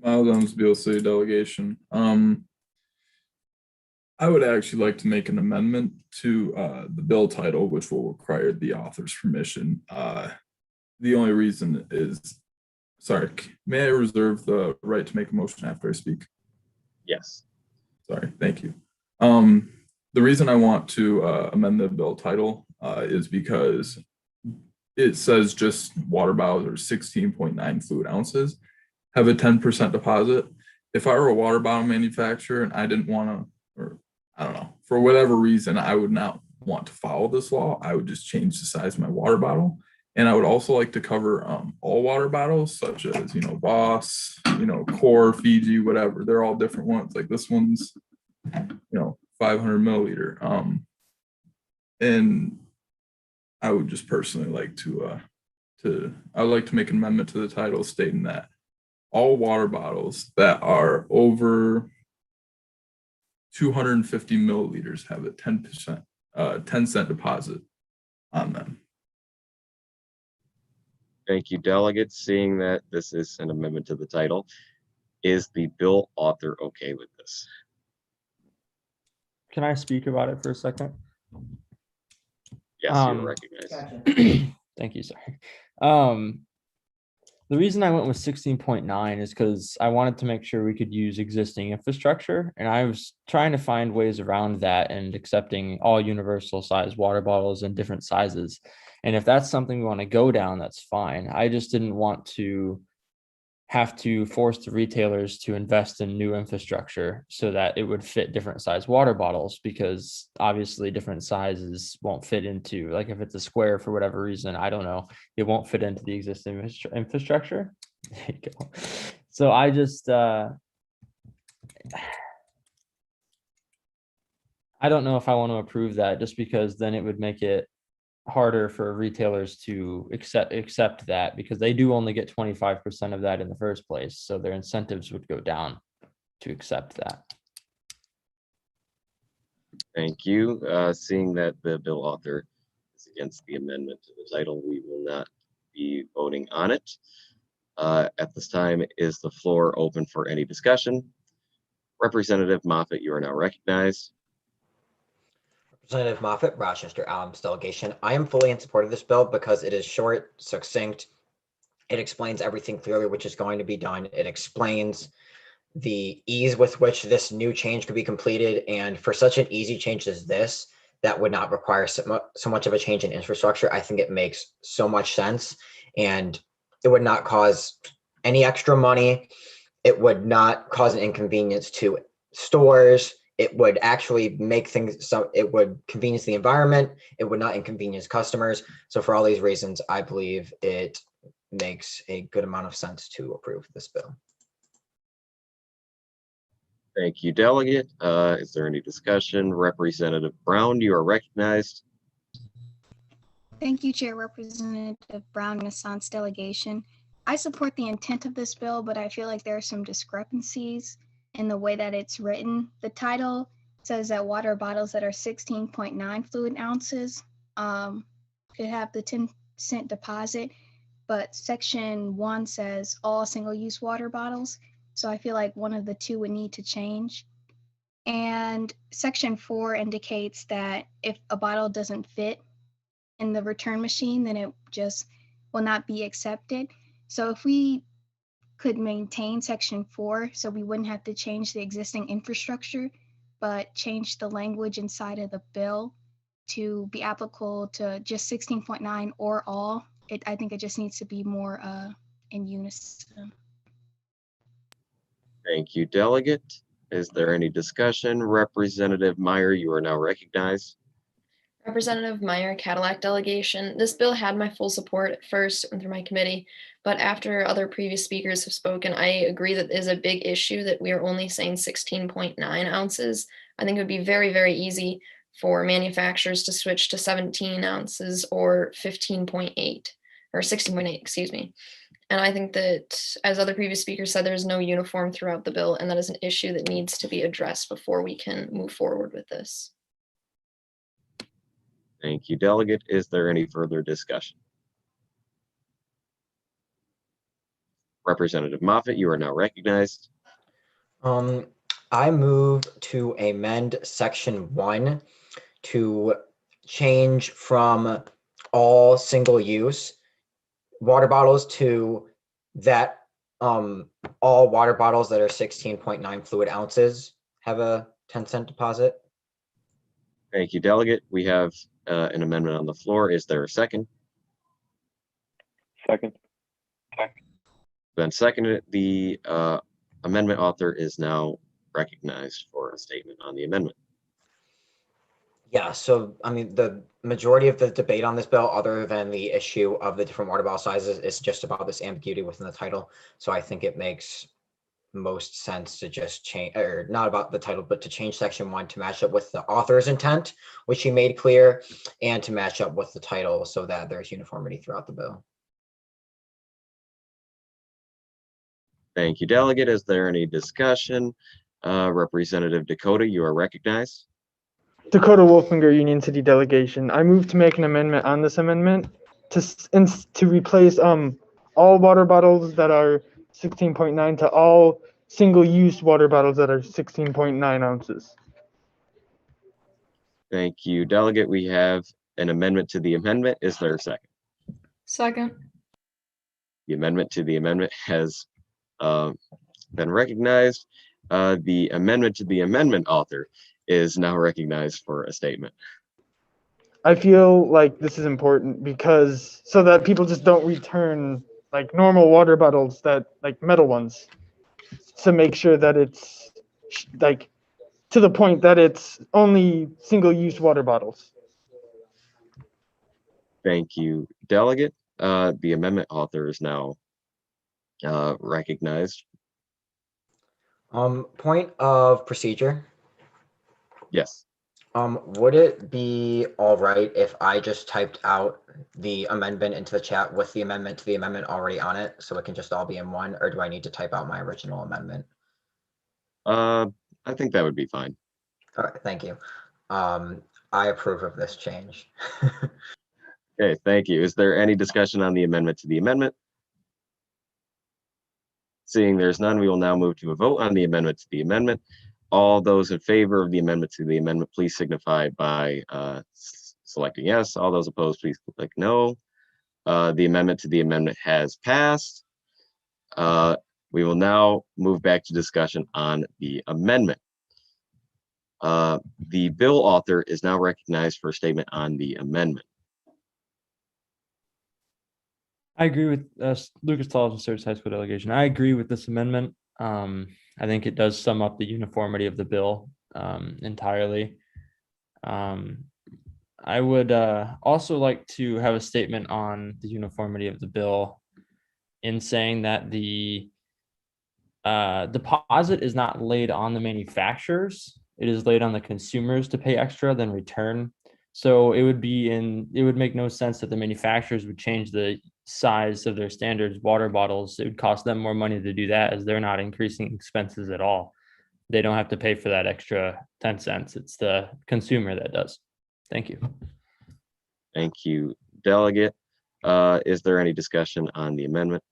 Miles Evans, Beale City delegation. I would actually like to make an amendment to the bill title, which will require the author's permission. The only reason is, sorry, may I reserve the right to make a motion after I speak? Yes. Sorry, thank you. The reason I want to amend the bill title is because it says just water bottles are 16.9 fluid ounces have a 10% deposit. If I were a water bottle manufacturer and I didn't want to, or I don't know, for whatever reason, I would not want to follow this law, I would just change the size of my water bottle. And I would also like to cover all water bottles, such as, Voss, Core, Fiji, whatever. They're all different ones. Like this one's, 500 milliliter. And I would just personally like I would like to make an amendment to the title stating that all water bottles that are over 250 milliliters have a 10%, 10-cent deposit on them. Thank you, delegates. Seeing that this is an amendment to the title, is the bill author okay with this? Can I speak about it for a second? Yes, you're recognized. Gotcha. Thank you, sir. The reason I went with 16.9 is because I wanted to make sure we could use existing infrastructure, and I was trying to find ways around that and accepting all universal size water bottles in different sizes. And if that's something we want to go down, that's fine. I just didn't want to have to force the retailers to invest in new infrastructure so that it would fit different size water bottles, because obviously different sizes won't fit into, like if it's a square for whatever reason, I don't know, it won't fit into the existing infrastructure. There you go. So I just, I don't know if I want to approve that, just because then it would make it harder for retailers to accept that, because they do only get 25% of that in the first place. So their incentives would go down to accept that. Thank you. Seeing that the bill author is against the amendment to the title, we will not be voting on it. At this time, is the floor open for any discussion? Representative Moffat, you are now recognized. Representative Moffat, Rochester Adams delegation. I am fully in support of this bill because it is short, succinct. It explains everything clearly, which is going to be done. It explains the ease with which this new change could be completed. And for such an easy change as this, that would not require so much of a change in infrastructure. I think it makes so much sense, and it would not cause any extra money. It would not cause an inconvenience to stores. It would actually make things, so it would convenience the environment. It would not inconvenience customers. So for all these reasons, I believe it makes a good amount of sense to approve this bill. Thank you, delegate. Is there any discussion? Representative Brown, you are recognized. Thank you, Chair. Representative Brown, Renaissance delegation. I support the intent of this bill, but I feel like there are some discrepancies in the way that it's written. The title says that water bottles that are 16.9 fluid ounces could have the 10-cent deposit, but section 1 says all single-use water bottles. So I feel like one of the two would need to change. And section 4 indicates that if a bottle doesn't fit in the return machine, then it just will not be accepted. So if we could maintain section 4, so we wouldn't have to change the existing infrastructure, but change the language inside of the bill to be applicable to just 16.9 or all, I think it just needs to be more in unison. Thank you, delegate. Is there any discussion? Representative Meyer, you are now recognized. Representative Meyer, Cadillac delegation. This bill had my full support at first and through my committee, but after other previous speakers have spoken, I agree that it is a big issue that we are only saying 16.9 ounces. I think it would be very, very easy for manufacturers to switch to 17 ounces or 15.8 or 16.8, excuse me. And I think that, as other previous speakers said, there's no uniform throughout the bill, and that is an issue that needs to be addressed before we can move forward with this. Thank you, delegate. Is there any further discussion? Representative Moffat, you are now recognized. I move to amend section 1 to change from all single-use water bottles to that all water bottles that are 16.9 fluid ounces have a 10-cent deposit. Thank you, Delegate. We have an amendment on the floor. Is there a second? Second. Then seconded. The amendment author is now recognized for a statement on the amendment. Yeah, so I mean, the majority of the debate on this bill, other than the issue of the different water bottle sizes, is just about this ambiguity within the title. So I think it makes most sense to just change, or not about the title, but to change section 1 to match up with the author's intent, which he made clear, and to match up with the title so that there's uniformity throughout the bill. Thank you, Delegate. Is there any discussion? Representative Dakota, you are recognized. Dakota Wolfinger, Union City Delegation. I move to make an amendment on this amendment to replace all water bottles that are 16.9 to all single-use water bottles that are 16.9 ounces. Thank you, Delegate. We have an amendment to the amendment. Is there a second? Second. The amendment to the amendment has been recognized. The amendment to the amendment author is now recognized for a statement. I feel like this is important because so that people just don't return like normal water bottles, that like metal ones, to make sure that it's like to the point that it's only single-use water bottles. Thank you, Delegate. The amendment author is now recognized. Point of procedure. Yes. Would it be all right if I just typed out the amendment into the chat with the amendment to the amendment already on it, so it can just all be in one, or do I need to type out my original amendment? I think that would be fine. All right, thank you. I approve of this change. Okay, thank you. Is there any discussion on the amendment to the amendment? Seeing there's none, we will now move to a vote on the amendment to the amendment. All those in favor of the amendment to the amendment, please signify by selecting yes. All those opposed, please click no. The amendment to the amendment has passed. We will now move back to discussion on the amendment. The bill author is now recognized for a statement on the amendment. I agree with Lucas Tolles and Sturgis High School Delegation. I agree with this amendment. I think it does sum up the uniformity of the bill entirely. I would also like to have a statement on the uniformity of the bill in saying that the deposit is not laid on the manufacturers. It is laid on the consumers to pay extra than return. So it would make no sense that the manufacturers would change the size of their standards water bottles. It would cost them more money to do that, as they're not increasing expenses at all. They don't have to pay for that extra 10 cents. It's the consumer that does. Thank you. Thank you, Delegate. Is there any discussion on the amendment?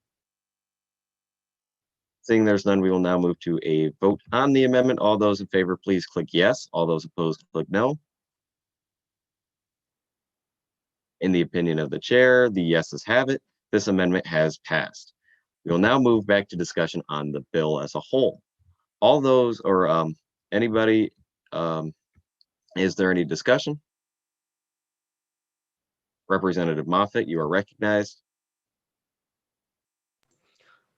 Seeing there's none, we will now move to a vote on the amendment. All those in favor, please click yes. All those opposed, click no. In the opinion of the chair, the yeses have it. This amendment has passed. We will now move back to discussion on the bill as a whole. All those, or anybody, is there any discussion? Representative Moffat, you are recognized.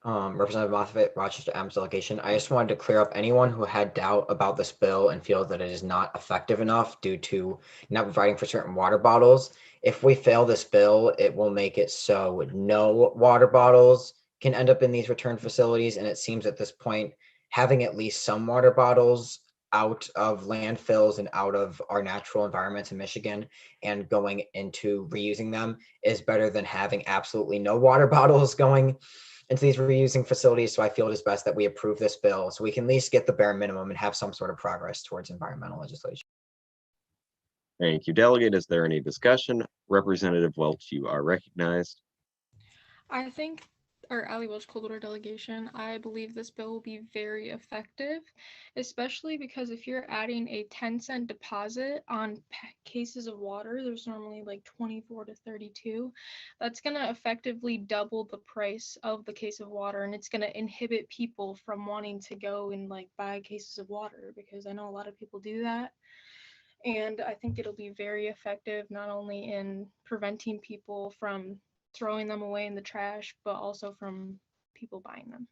Representative Moffat, Rochester Adams Delegation. I just wanted to clear up anyone who had doubt about this bill and feel that it is not effective enough due to not providing for certain water bottles. If we fail this bill, it will make it so no water bottles can end up in these return facilities. And it seems at this point, having at least some water bottles out of landfills and out of our natural environments in Michigan and going into reusing them is better than having absolutely no water bottles going into these reusing facilities. So I feel it is best that we approve this bill so we can at least get the bare minimum and have some sort of progress towards environmental legislation. Thank you, Delegate. Is there any discussion? Representative Welch, you are recognized. I think Ali Welch Coldwater delegation. I believe this bill will be very effective, especially because if you're adding a 10-cent deposit on cases of water, there's normally like 24 to 32. That's going to effectively double the price of the case of water, and it's going to inhibit people from wanting to go and like buy cases of water, because I know a lot of people do that. And I think it'll be very effective, not only in preventing people from throwing them away in the trash, but also from people buying them.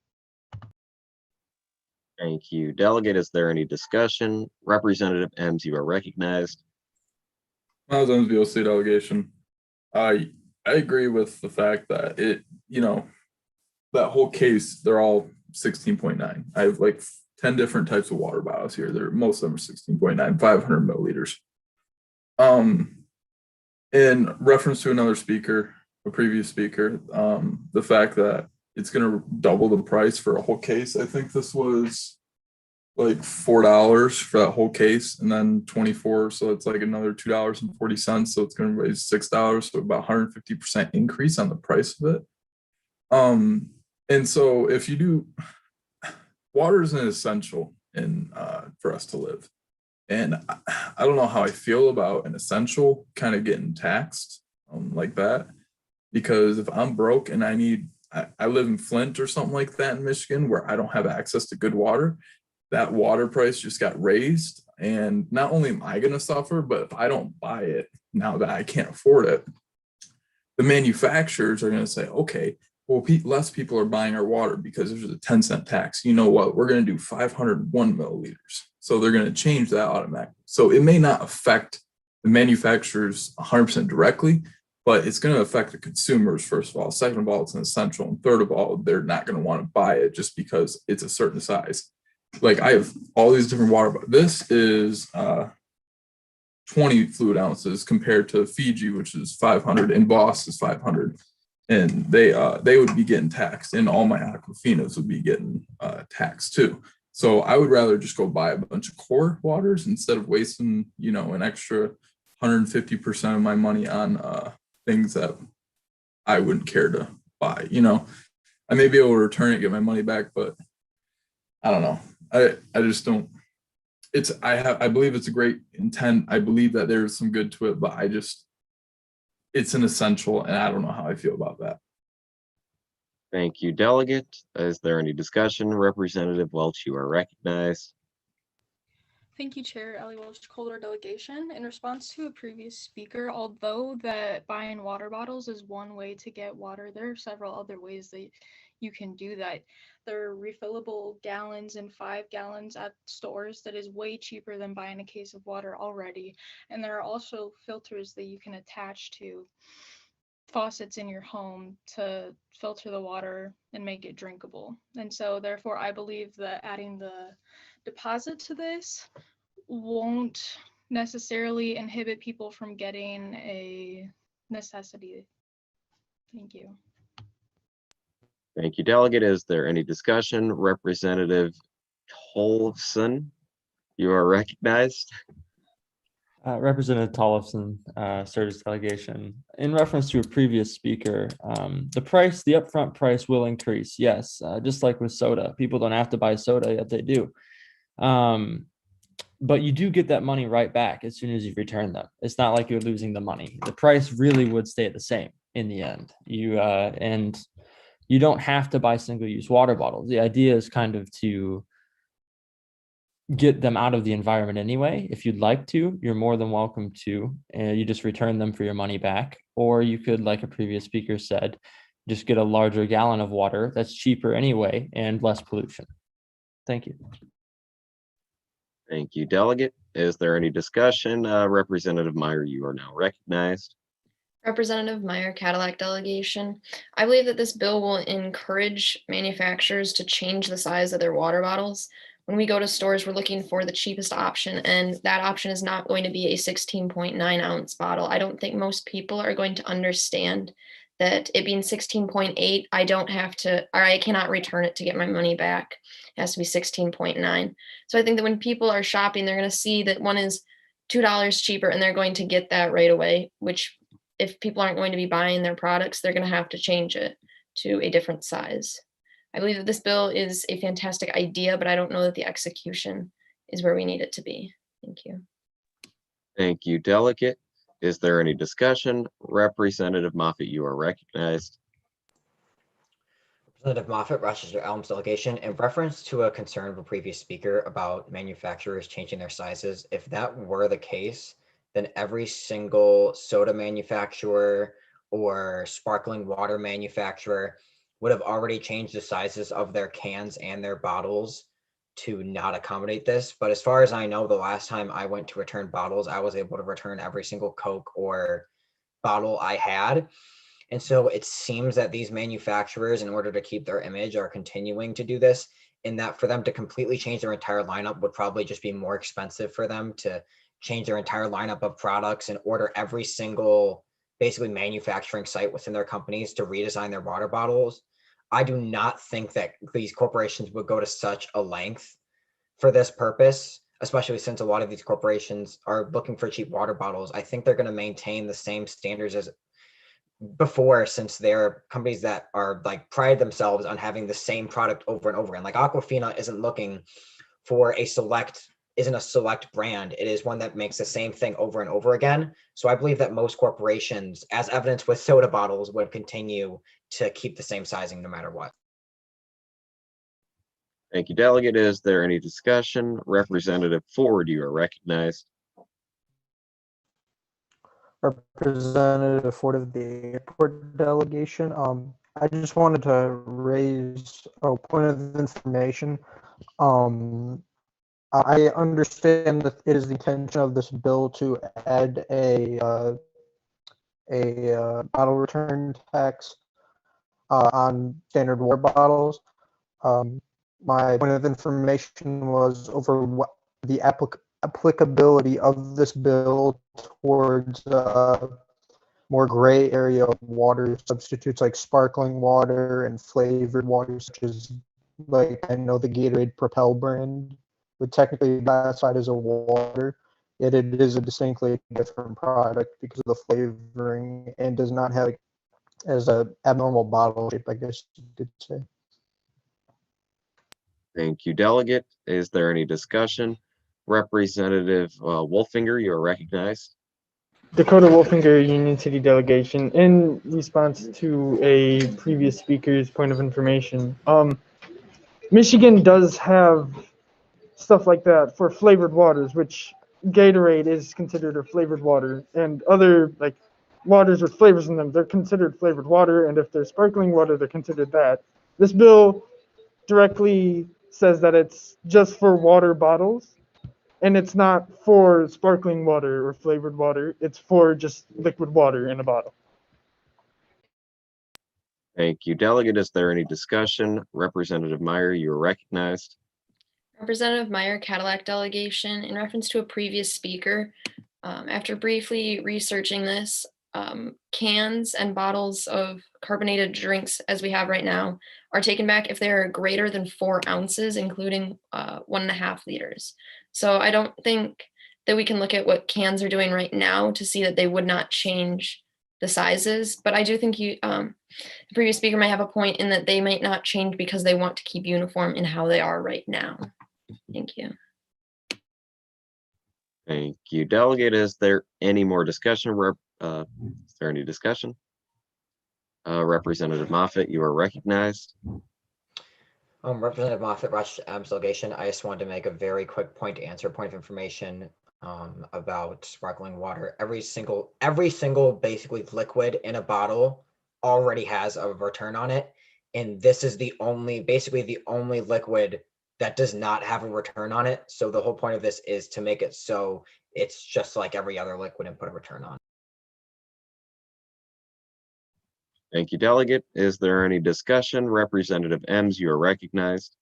Thank you. Delegate, is there any discussion? Representative Ems, you are recognized. Miles Ensville State Delegation. I agree with the fact that that whole case, they're all 16.9. I have like 10 different types of water bottles here. Most of them are 16.9, 500 milliliters. In reference to another speaker, a previous speaker, the fact that it's going to double the price for a whole case. I think this was like $4 for that whole case, and then 24. So it's like another $2.40. So it's going to raise $6. So about 150% increase on the price of it. And so if you do, water is an essential for us to live. And I don't know how I feel about an essential kind of getting taxed like that, because if I'm broke and I live in Flint or something like that in Michigan, where I don't have access to good water, that water price just got raised. And not only am I going to suffer, but if I don't buy it now that I can't afford it, the manufacturers are going to say, okay, well, less people are buying our water because there's a 10-cent tax. You know what? We're going to do 501 milliliters. So they're going to change that automatically. So it may not affect the manufacturers 100% directly, but it's going to affect the consumers, first of all. Second of all, it's an essential. And third of all, they're not going to want to buy it just because it's a certain size. Like I have all these different water bottles. This is 20 fluid ounces compared to Fiji, which is 500, and Voss is 500. And they would be getting taxed, and all my Aquafinas would be getting taxed too. So I would rather just go buy a bunch of core waters instead of wasting, an extra 150% of my money on things that I wouldn't care to buy. I may be able to return it, get my money back, but I don't know. I just don't. I believe it's a great intent. I believe that there's some good to it, but it's an essential, and I don't know how I feel about that. Thank you, Delegate. Is there any discussion? Representative Welch, you are recognized. Thank you, Chair Ali Welch Coldwater delegation. In response to a previous speaker, although that buying water bottles is one way to get water, there are several other ways that you can do that. There are refillable gallons and 5 gallons at stores that is way cheaper than buying a case of water already. And there are also filters that you can attach to faucets in your home to filter the water and make it drinkable. And so therefore, I believe that adding the deposit to this won't necessarily inhibit people from getting a necessity. Thank you. Thank you, Delegate. Is there any discussion? Representative Tolfson, you are recognized. Representative Tollefson, Sturgis delegation. In reference to a previous speaker, the upfront price will increase. Yes, just like with soda, people don't have to buy soda, yet they do. But you do get that money right back as soon as you return them. It's not like you're losing the money. The price really would stay the same in the end. And you don't have to buy single-use water bottles. The idea is kind of to get them out of the environment anyway. If you'd like to, you're more than welcome to. You just return them for your money back. Or you could, like a previous speaker said, just get a larger gallon of water that's cheaper anyway and less pollution. Thank you. Thank you, Delegate. Is there any discussion? Representative Meyer, you are now recognized. Representative Meyer, Cadillac delegation. I believe that this bill will encourage manufacturers to change the size of their water bottles. When we go to stores, we're looking for the cheapest option, and that option is not going to be a 16.9 ounce bottle. I don't think most people are going to understand that it being 16.8, I don't have to, or I cannot return it to get my money back. It has to be 16.9. So I think that when people are shopping, they're going to see that one is $2 cheaper, and they're going to get that right away, which if people aren't going to be buying their products, they're going to have to change it. to a different size. I believe that this bill is a fantastic idea, but I don't know that the execution is where we need it to be. Thank you. Thank you, Delegate. Is there any discussion? Representative Moffett, you are recognized. Representative Moffett, Rochester Elms delegation, in reference to a concern of a previous speaker about manufacturers changing their sizes, if that were the case, then every single soda manufacturer or sparkling water manufacturer would have already changed the sizes of their cans and their bottles to not accommodate this. But as far as I know, the last time I went to return bottles, I was able to return every single Coke or bottle I had. And so it seems that these manufacturers, in order to keep their image, are continuing to do this, in that for them to completely change their entire lineup would probably just be more expensive for them to change their entire lineup of products and order every single basically manufacturing site within their companies to redesign their water bottles. I do not think that these corporations would go to such a length for this purpose, especially since a lot of these corporations are looking for cheap water bottles. I think they're going to maintain the same standards as before, since they're companies that are like pride themselves on having the same product over and over again. Like Aquafina isn't looking for isn't a select brand. It is one that makes the same thing over and over again. So I believe that most corporations, as evidenced with soda bottles, would continue to keep the same sizing no matter what. Thank you, Delegate. Is there any discussion? Representative Ford, you are recognized. Representative Ford of the airport delegation. I just wanted to raise a point of information. I understand that it is the intention of this bill to add a bottle return tax on standard water bottles. My point of information was over what the applicability of this bill towards more gray area water substitutes like sparkling water and flavored water, such as, like, I know the Gatorade Propel brand would technically be classified as a water, yet it is a distinctly different product because of the flavoring and does not have as a abnormal bottle shape, I guess you could say. Thank you, Delegate. Is there any discussion? Representative Wolfinger, you are recognized. Dakota Wolfinger, Union City delegation. In response to a previous speaker's point of information, Michigan does have stuff like that for flavored waters, which Gatorade is considered a flavored water, and other like waters with flavors in them, they're considered flavored water, and if they're sparkling water, they're considered that. This bill directly says that it's just for water bottles, and it's not for sparkling water or flavored water. It's for just liquid water in a bottle. Thank you, Delegate. Is there any discussion? Representative Meyer, you are recognized. Representative Meyer, Cadillac delegation, in reference to a previous speaker, after briefly researching this, cans and bottles of carbonated drinks, as we have right now, are taken back if they are greater than 4 ounces, including 1.5 liters. So I don't think that we can look at what cans are doing right now to see that they would not change the sizes. But I do think the previous speaker might have a point in that they might not change because they want to keep uniform in how they are right now. Thank you. Thank you, Delegate. Is there any more discussion? Is there any discussion? Representative Moffett, you are recognized. Representative Moffett, Rochester Adams delegation. I just wanted to make a very quick point to answer point of information about sparkling water. Every single basically liquid in a bottle already has a return on it, and this is the only liquid that does not have a return on it. So the whole point of this is to make it so it's just like every other liquid and put a return on. Thank you, Delegate. Is there any discussion? Representative Ems, you are recognized.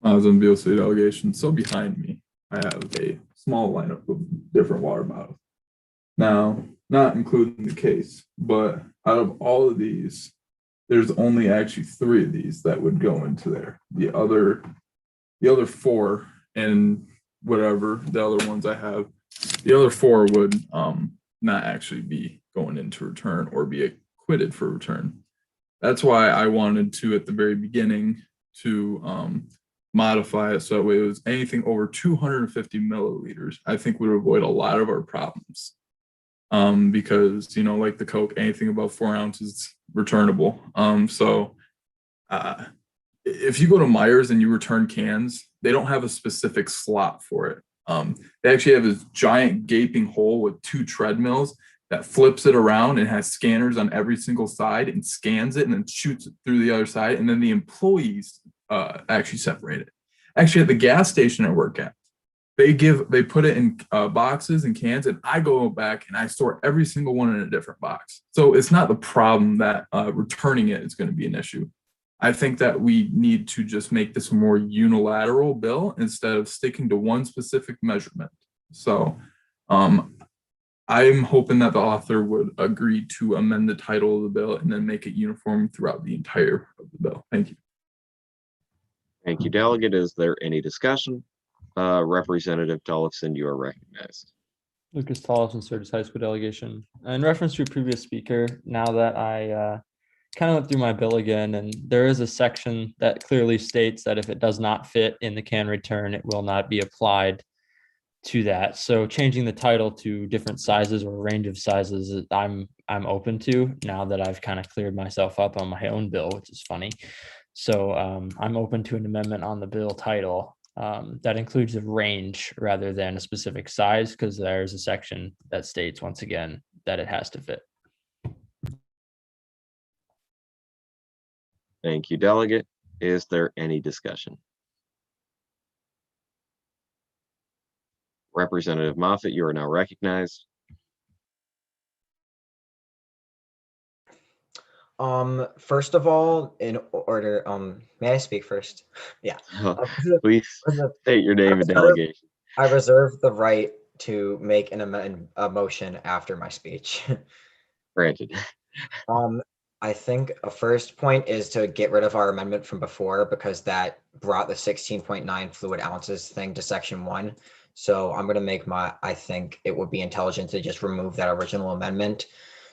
I was in BOC delegation, so behind me, I have a small lineup of different water bottles. Now, not including the case, but out of all of these, there's only actually 3 of these that would go into there. The other 4 and whatever the other ones I have, the other 4 would not actually be going into return or be acquitted for return. That's why I wanted to, at the very beginning, to modify it so that way it was anything over 250 milliliters. I think would avoid a lot of our problems. Because, you know, like the Coke, anything above 4 ounces returnable. So if you go to Myers and you return cans, they don't have a specific slot for it. They actually have this giant gaping hole with 2 treadmills that flips it around and has scanners on every single side and scans it and then shoots it through the other side. And then the employees actually separate it. Actually, at the gas station I work at, they put it in boxes and cans, and I go back and I store every single one in a different box. So it's not the problem that returning it is going to be an issue. I think that we need to just make this a more unilateral bill instead of sticking to one specific measurement. So I'm hoping that the author would agree to amend the title of the bill and then make it uniform throughout the entire of the bill. Thank you. Thank you, Delegate. Is there any discussion? Representative Tollefson, you are recognized. Lucas Tollefson, Sturgis High School delegation. In reference to a previous speaker, now that I kind of went through my bill again, and there is a section that clearly states that if it does not fit in the can return, it will not be applied to that. So changing the title to different sizes or range of sizes, I'm open to, now that I've kind of cleared myself up on my own bill, which is funny. So I'm open to an amendment on the bill title that includes a range rather than a specific size, because there's a section that states once again that it has to fit. Thank you, Delegate. Is there any discussion? Representative Moffett, you are now recognized. First of all, in order, may I speak first? Yeah. Please state your name and delegation. I reserve the right to make a motion after my speech. Granted. I think a first point is to get rid of our amendment from before, because that brought the 16.9 fluid ounces thing to section 1. So I'm going to make I think it would be intelligent to just remove that original amendment.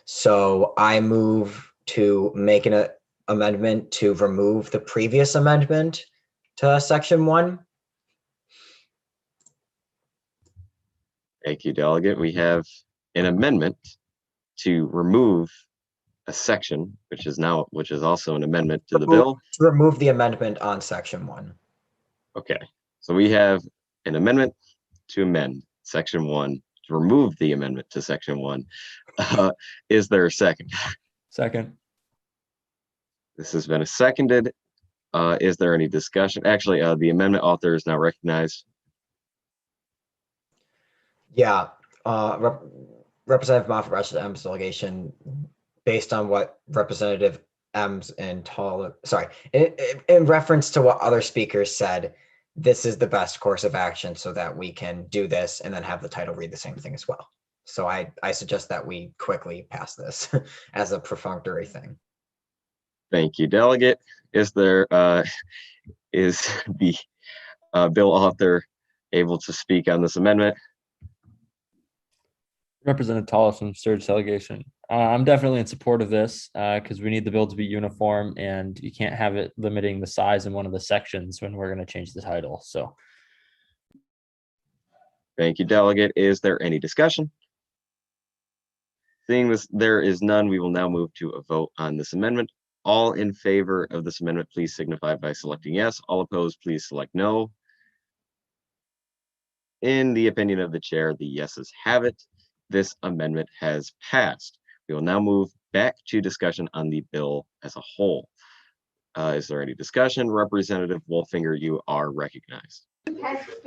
So I move to make an amendment to remove the previous amendment to section 1. Thank you, Delegate. We have an amendment to remove a section, which is also an amendment to the bill. To remove the amendment on section 1. Okay, so we have an amendment to amend section 1 to remove the amendment to section 1. Is there a second? Second. This has been seconded. Is there any discussion? Actually, the amendment author is now recognized. Yeah, Representative Moffett, Rochester M's delegation, based on what Representative M's and in reference to what other speakers said, this is the best course of action so that we can do this and then have the title read the same thing as well. So I suggest that we quickly pass this as a perfunctory thing. Thank you, Delegate. Is there is the bill author able to speak on this amendment? Representative Tollefson, Sturgis delegation. I'm definitely in support of this because we need the bill to be uniform, and you can't have it limiting the size in one of the sections when we're going to change the title. So, thank you, Delegate. Is there any discussion? Seeing this, there is none. We will now move to a vote on this amendment. All in favor of this amendment, please signify by selecting yes. All opposed, please select no. In the opinion of the chair, the yeses have it. This amendment has passed. We will now move back to discussion on the bill as a whole. Is there any discussion? Representative Wolfinger, you are recognized.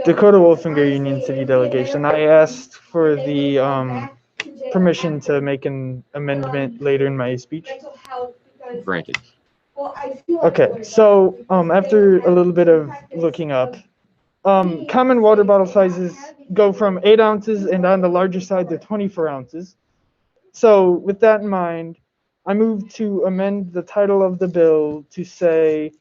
Dakota Wolfinger, Union City delegation. I asked for the permission to make an amendment later in my speech. Granted. Okay, so after a little bit of looking up, common water bottle sizes go from 8 ounces and on the larger side to 24 ounces. So with that in mind, I move to amend the title of the bill to say,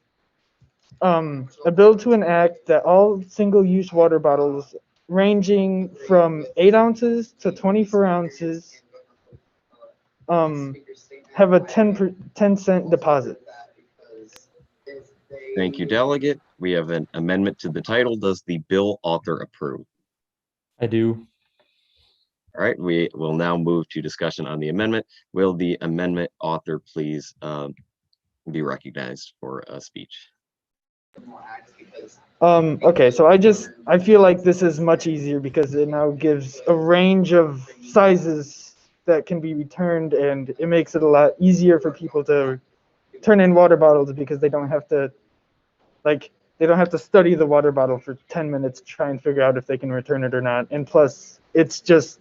a bill to enact that all single-use water bottles ranging from 8 ounces to 24 ounces have a 10-cent deposit. Thank you, delegate. We have an amendment to the title. Does the bill author approve? I do. All right, we will now move to discussion on the amendment. Will the amendment author please be recognized for a speech? Okay, so I feel like this is much easier because it now gives a range of sizes that can be returned, and it makes it a lot easier for people to turn in water bottles because they don't have to study the water bottle for 10 minutes to try and figure out if they can return it or not. And plus, it's just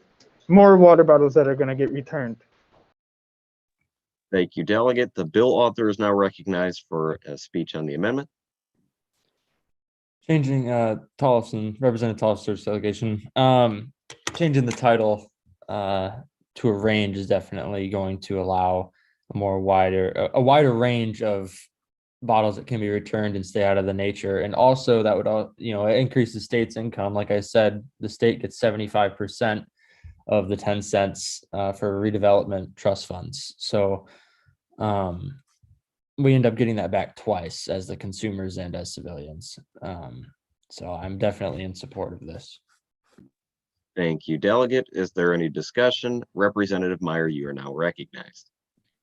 more water bottles that are going to get returned. Thank you, delegate. The bill author is now recognized for a speech on the amendment. Changing Tollefson, Representative Tollefson's delegation, changing the title to a range is definitely going to allow a wider range of bottles that can be returned and stay out of the nature. And also that would increase the state's income. Like I said, the state gets 75% of the 10 cents for redevelopment trust funds. So we end up getting that back twice as the consumers and as civilians. So I'm definitely in support of this. Thank you, delegate. Is there any discussion? Representative Meyer, you are now recognized.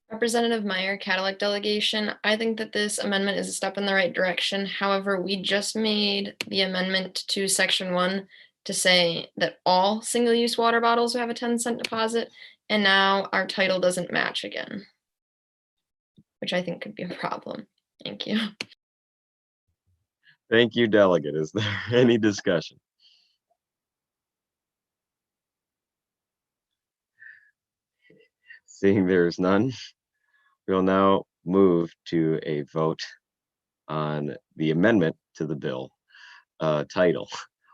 Representative Meyer, Cadillac delegation. I think that this amendment is a step in the right direction. However, we just made the amendment to section 1 to say that all single-use water bottles will have a 10-cent deposit, and now our title doesn't match again, which I think could be a problem. Thank you. Thank you, delegate. Is there any discussion? Seeing there's none, we'll now move to a vote on the amendment to the bill title.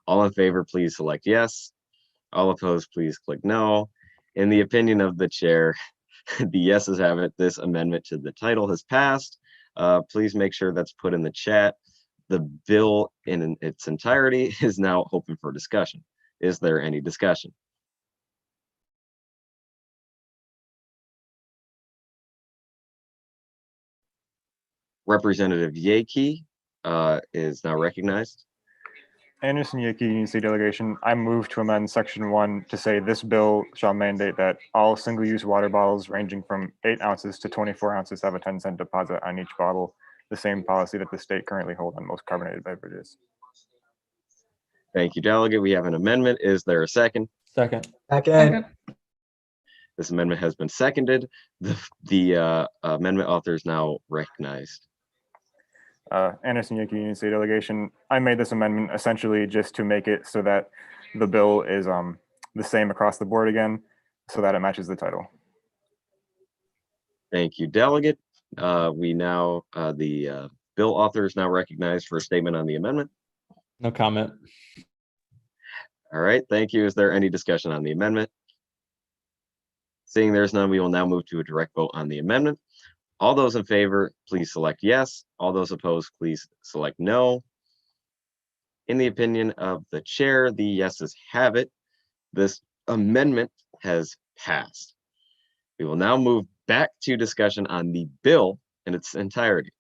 All in favor, please select yes. All opposed, please click no. In the opinion of the chair, the yeses have it. This amendment to the title has passed. Please make sure that's put in the chat. The bill in its entirety is now open for discussion. Is there any discussion? Representative Yaki is now recognized. Anderson Yaki, Union City Delegation. I move to amend section 1 to say this bill shall mandate that all single-use water bottles ranging from 8 ounces to 24 ounces have a 10-cent deposit on each bottle, the same policy that the state currently holds on most carbonated beverages. Thank you, delegate. We have an amendment. Is there a second? Second. Second. This amendment has been seconded. The amendment author is now recognized. Anderson Yaki, Union City Delegation. I made this amendment essentially just to make it so that the bill is the same across the board again, so that it matches the title. Thank you, delegate. The bill author is now recognized for a statement on the amendment. No comment. All right, thank you. Is there any discussion on the amendment? Seeing there's none, we will now move to a direct vote on the amendment. All those in favor, please select yes. All those opposed, please select no. In the opinion of the chair, the yeses have it. This amendment has passed. We will now move back to discussion on the bill in its entirety.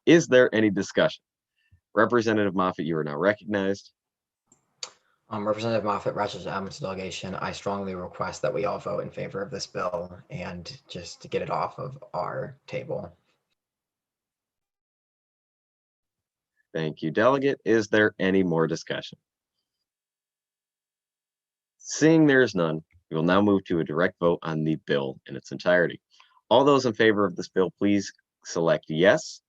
Is there any discussion? Representative Moffitt, you are now recognized. Representative Moffitt, Rochester Edmonton Delegation, I strongly request that we all vote in favor of this bill and just to get it off of our table. Thank you, delegate. Is there any more discussion? Seeing there is none, we will now move to a direct vote on the bill in its entirety. All those in favor of this bill, please select yes.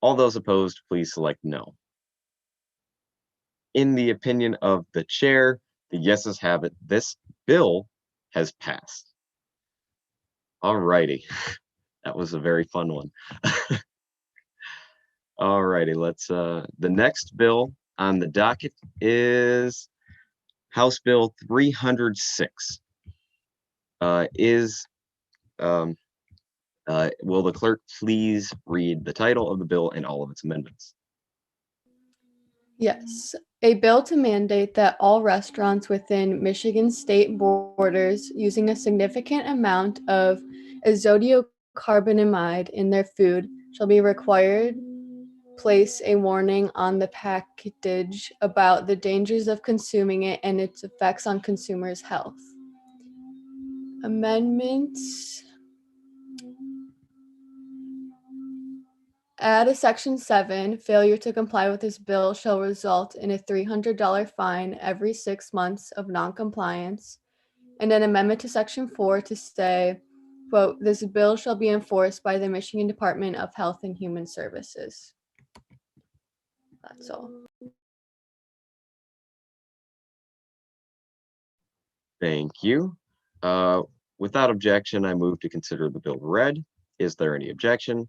All those opposed, please select no. In the opinion of the chair, the yeses have it. This bill has passed. All righty. That was a very fun one. All righty, the next bill on the docket is House Bill 306. Will the clerk please read the title of the bill and all of its amendments? Yes, a bill to mandate that all restaurants within Michigan state borders using a significant amount of azotiocarbon carbonamide in their food shall be required place a warning on the package about the dangers of consuming it and its effects on consumers' health. Amendments. Add a section 7, failure to comply with this bill shall result in a $300 fine every 6 months of noncompliance. And an amendment to section 4 to say, quote, this bill shall be enforced by the Michigan Department of Health and Human Services. That's all. Thank you. Without objection, I move to consider the bill read. Is there any objection?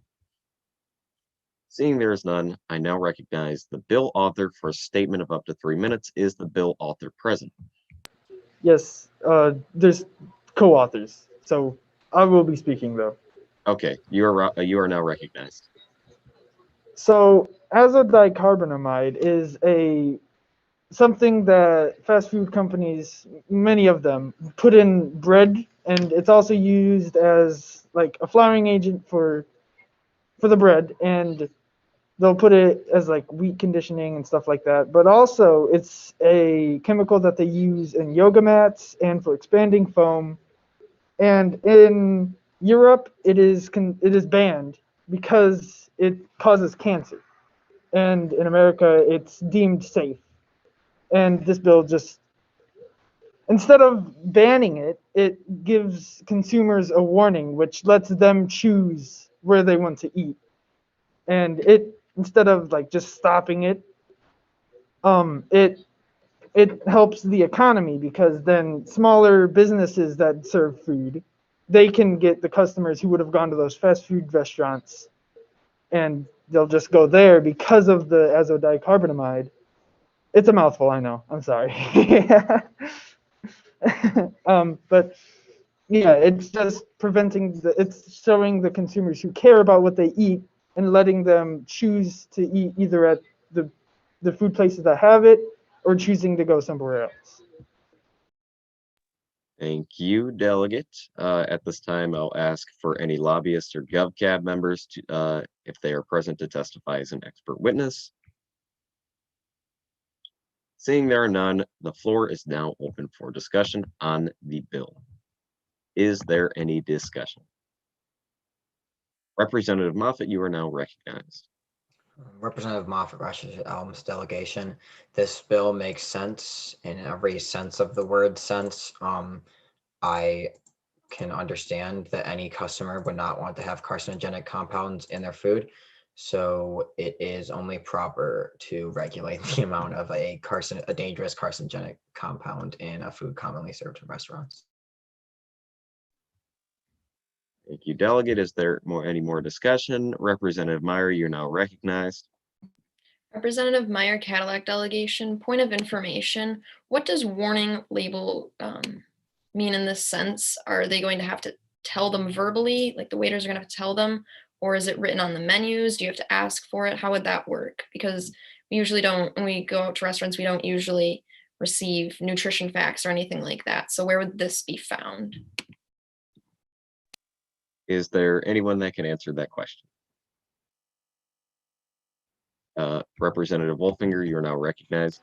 Seeing there is none, I now recognize the bill author for a statement of up to 3 minutes. Is the bill author present? Yes, there's co-authors, so I will be speaking though. Okay, you are now recognized. So azodicarbonamide is something that fast food companies, many of them, put in bread, and it's also used as like a flouring agent for the bread, and they'll put it as like wheat conditioning and stuff like that. But also it's a chemical that they use in yoga mats and for expanding foam. And in Europe, it is banned because it causes cancer. And in America, it's deemed safe. And this bill just, instead of banning it, it gives consumers a warning, which lets them choose where they want to eat. And it, instead of like just stopping it, it helps the economy, because then smaller businesses that serve food, they can get the customers who would have gone to those fast food restaurants, and they'll just go there because of the azodicarbonamide. It's a mouthful, I know. I'm sorry. But yeah, it's just preventing it's showing the consumers who care about what they eat and letting them choose to eat either at the food places that have it or choosing to go somewhere else. Thank you, delegate. At this time, I'll ask for any lobbyists or GovCab members to, if they are present, to testify as an expert witness. Seeing there are none, the floor is now open for discussion on the bill. Is there any discussion? Representative Moffett, you are now recognized. Representative Moffett, Rochester Elms delegation. This bill makes sense in every sense of the word sense. I can understand that any customer would not want to have carcinogenic compounds in their food. So it is only proper to regulate the amount of a dangerous carcinogenic compound in a food commonly served in restaurants. Thank you, delegate. Is there any more discussion? Representative Meyer, you're now recognized. Representative Meyer, Cadillac delegation. Point of information. What does warning label mean in this sense? Are they going to have to tell them verbally, like the waiters are going to have to tell them, or is it written on the menus? Do you have to ask for it? How would that work? Because we usually don't, when we go out to restaurants, we don't usually receive nutrition facts or anything like that. So where would this be found? Is there anyone that can answer that question? Representative Wolfinger, you're now recognized.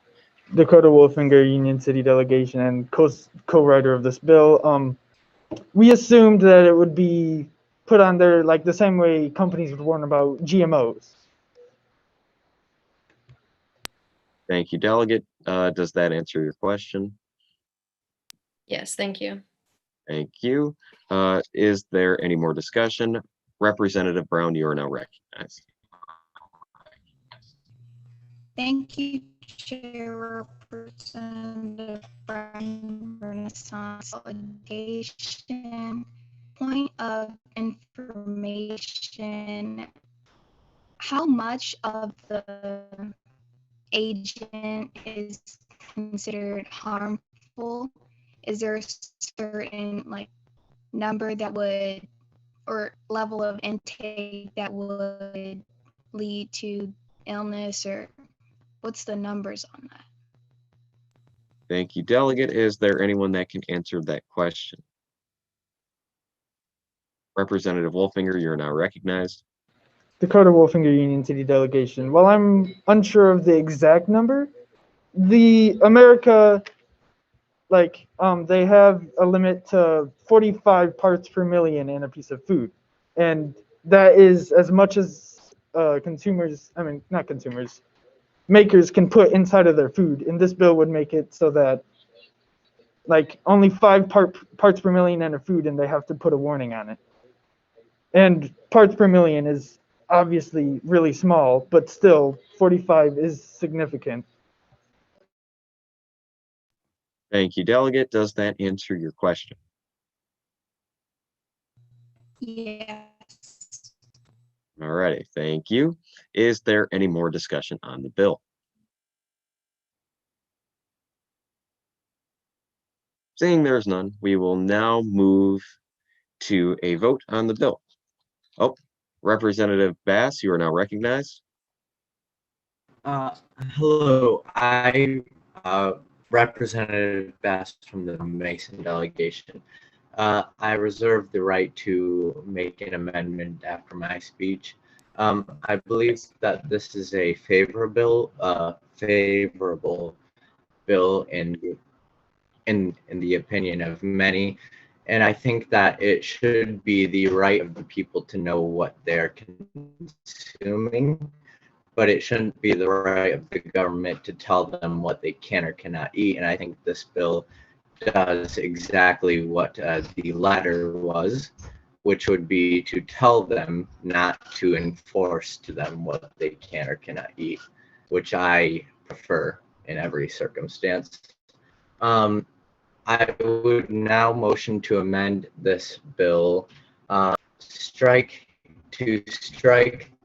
Dakota Wolfinger, Union City delegation and co-writer of this bill. We assumed that it would be put on there like the same way companies would warn about GMOs. Thank you, delegate. Does that answer your question? Yes, thank you. Thank you. Is there any more discussion? Representative Brown, you are now recognized. Thank you, Chair. Representative Brown, Renaissance delegation. Point of information. How much of the agent is considered harmful? Is there a certain like number that would, or level of intake that would lead to illness, or what's the numbers on that? Thank you, delegate. Is there anyone that can answer that question? Representative Wolfinger, you're now recognized. Dakota Wolfinger Union City Delegation. While I'm unsure of the exact number, the America, they have a limit to 45 parts per million in a piece of food. And that is as much as makers can put inside of their food. And this bill would make it so that only 5 parts per million in a food, and they have to put a warning on it. And parts per million is obviously really small, but still 45 is significant. Thank you, Delegate. Does that answer your question? Yes. All righty, thank you. Is there any more discussion on the bill? Seeing there's none, we will now move to a vote on the bill. Oh, Representative Bass, you are now recognized. Hello, Representative Bass from the Mason delegation. I reserve the right to make an amendment after my speech. I believe that this is a favorable bill in the opinion of many, and I think that it should be the right of the people to know what they're consuming, but it shouldn't be the right of the government to tell them what they can or cannot eat. And I think this bill does exactly what the latter was, which would be to tell them, not to enforce to them what they can or cannot eat, which I prefer in every circumstance. I would now motion to amend this bill, strike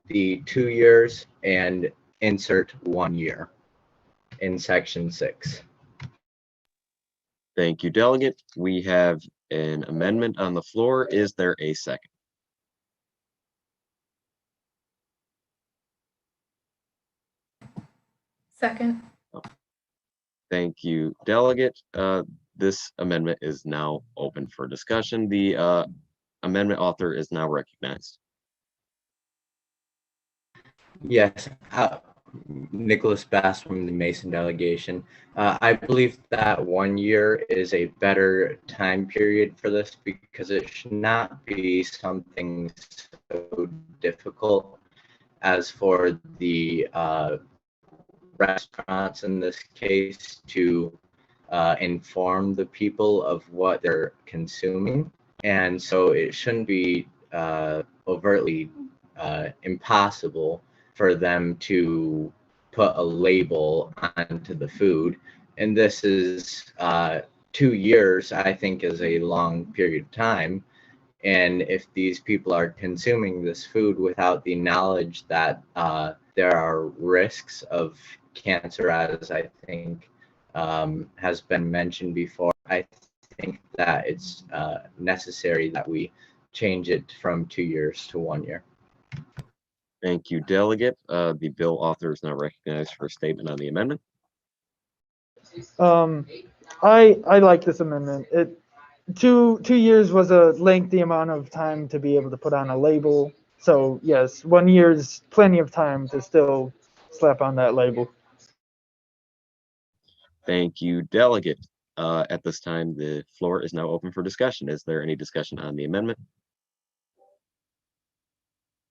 the 2 years and insert 1 year in section 6. Thank you, Delegate. We have an amendment on the floor. Is there a second? Second. Thank you, Delegate. This amendment is now open for discussion. The amendment author is now recognized. Yes, Nicholas Bass from the Mason delegation. I believe that 1 year is a better time period for this because it should not be something so difficult as for the restaurants in this case to inform the people of what they're consuming. And so it shouldn't be overtly impossible for them to put a label onto the food. And this is 2 years, I think, is a long period of time. And if these people are consuming this food without the knowledge that there are risks of cancer, as I think has been mentioned before, I think that it's necessary that we change it from 2 years to 1 year. Thank you, Delegate. The bill author is now recognized for a statement on the amendment. I like this amendment. Two years was a lengthy amount of time to be able to put on a label. So yes, 1 year is plenty of time to still slap on that label. Thank you, Delegate. At this time, the floor is now open for discussion. Is there any discussion on the amendment?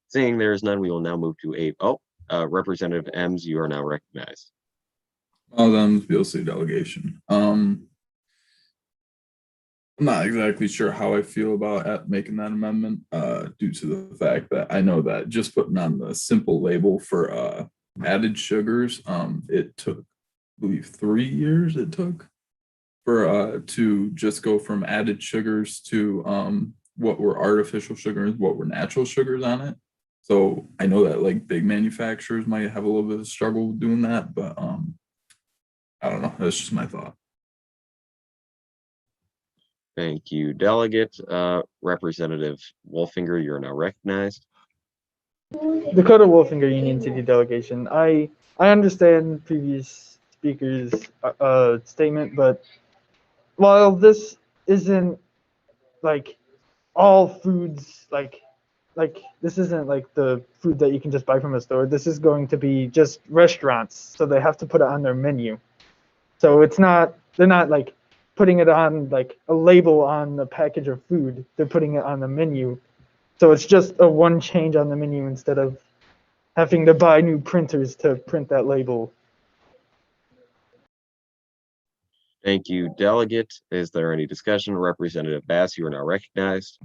Seeing there is none, we will now move to Representative Ems, you are now recognized. BLC delegation. I'm not exactly sure how I feel about making that amendment due to the fact that I know that just putting on the simple label for added sugars, it took, I believe, 3 years it took for to just go from added sugars to what were artificial sugars, what were natural sugars on it. So I know that like big manufacturers might have a little bit of struggle with doing that, but I don't know. That's just my thought. Thank you, Delegate. Representative Wolfinger, you're now recognized. Dakota Wolfinger Union City Delegation. I understand previous speaker's statement, but while this isn't like all foods, like this isn't like the food that you can just buy from a store. This is going to be just restaurants, so they have to put it on their menu. So it's not, they're not like putting it on like a label on the package of food. They're putting it on the menu. So it's just a one change on the menu instead of having to buy new printers to print that label. Thank you, delegate. Is there any discussion? Representative Bass, you are now recognized.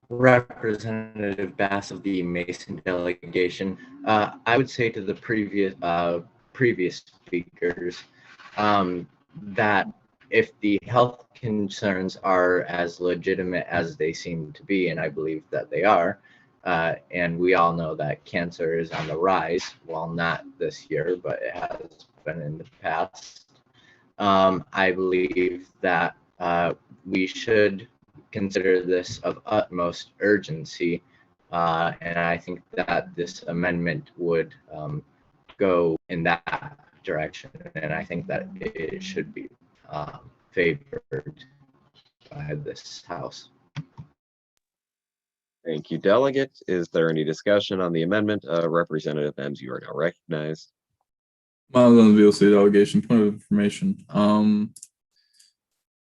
Representative Bass of the Mason delegation. I would say to the previous speakers that if the health concerns are as legitimate as they seem to be, and I believe that they are, and we all know that cancer is on the rise, well, not this year, but it has been in the past. I believe that we should consider this of utmost urgency, and I think that this amendment would go in that direction, and I think that it should be favored by this House. Thank you, delegate. Is there any discussion on the amendment? Representative Ems, you are now recognized. Miles on the VLC delegation, point of information.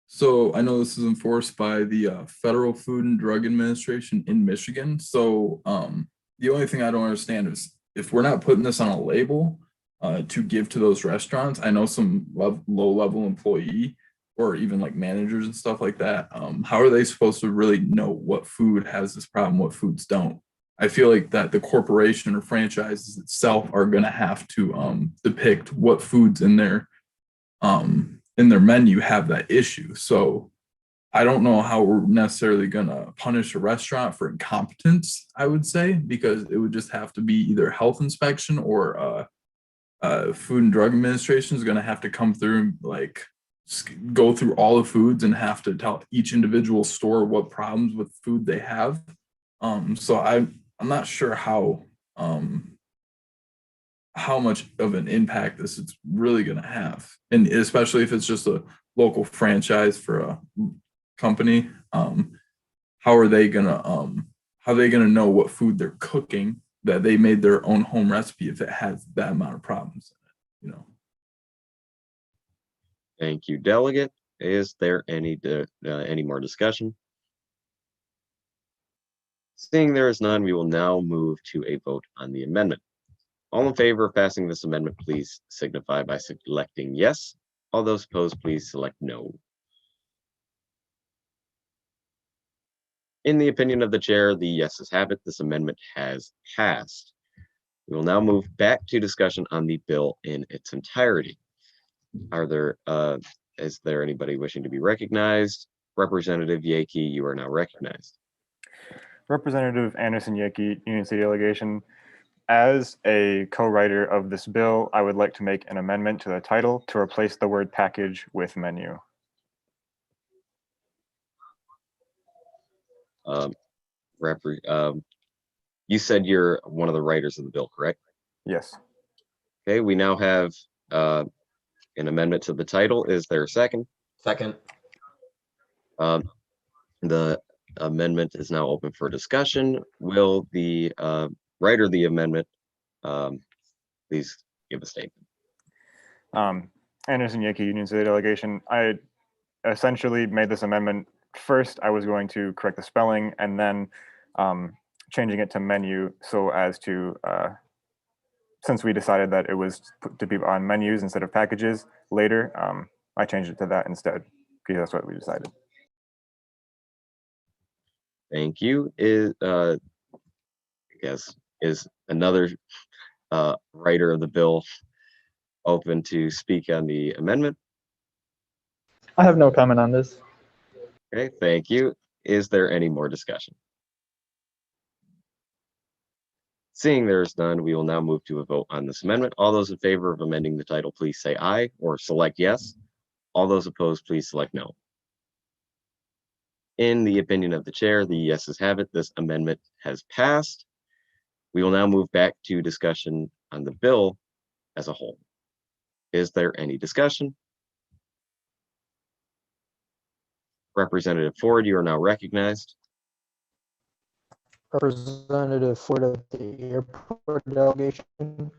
So I know this is enforced by the Federal Food and Drug Administration in Michigan. So the only thing I don't understand is if we're not putting this on a label to give to those restaurants, I know some low-level employee or even like managers and stuff like that, how are they supposed to really know what food has this problem, what foods don't? I feel like that the corporation or franchises itself are going to have to depict what foods in their menu have that issue. So I don't know how we're necessarily going to punish a restaurant for incompetence, I would say, because it would just have to be either health inspection or Food and Drug Administration is going to have to come through and like go through all the foods and have to tell each individual store what problems with food they have. So I'm not sure how much of an impact this is really going to have, and especially if it's just a local franchise for a company. How are they gonna know what food they're cooking that they made their own home recipe if it has that amount of problems in it, you know? Thank you, delegate. Is there any more discussion? Seeing there is none, we will now move to a vote on the amendment. All in favor of passing this amendment, please signify by selecting yes. All those opposed, please select no. In the opinion of the chair, the yeses have it. This amendment has passed. We will now move back to discussion on the bill in its entirety. Is there anybody wishing to be recognized? Representative Yaki, you are now recognized. Representative Anderson Yaki, Union City Delegation. As a co-writer of this bill, I would like to make an amendment to the title to replace the word package with menu. You said you're one of the writers of the bill, correct? Yes. Okay, we now have an amendment to the title. Is there a second? Second. The amendment is now open for discussion. Will the writer of the amendment please give a statement? Anderson Yaki, Union City Delegation. I essentially made this amendment. First, I was going to correct the spelling and then changing it to menu so as to, since we decided that it was to be on menus instead of packages later, I changed it to that instead because that's what we decided. Thank you. Is another writer of the bill open to speak on the amendment? I have no comment on this. Okay, thank you. Is there any more discussion? Seeing there is none, we will now move to a vote on this amendment. All those in favor of amending the title, please say aye or select yes. All those opposed, please select no. In the opinion of the chair, the yeses have it. This amendment has passed. We will now move back to discussion on the bill as a whole. Is there any discussion? Representative Ford, you are now recognized. Representative Ford of the airport delegation.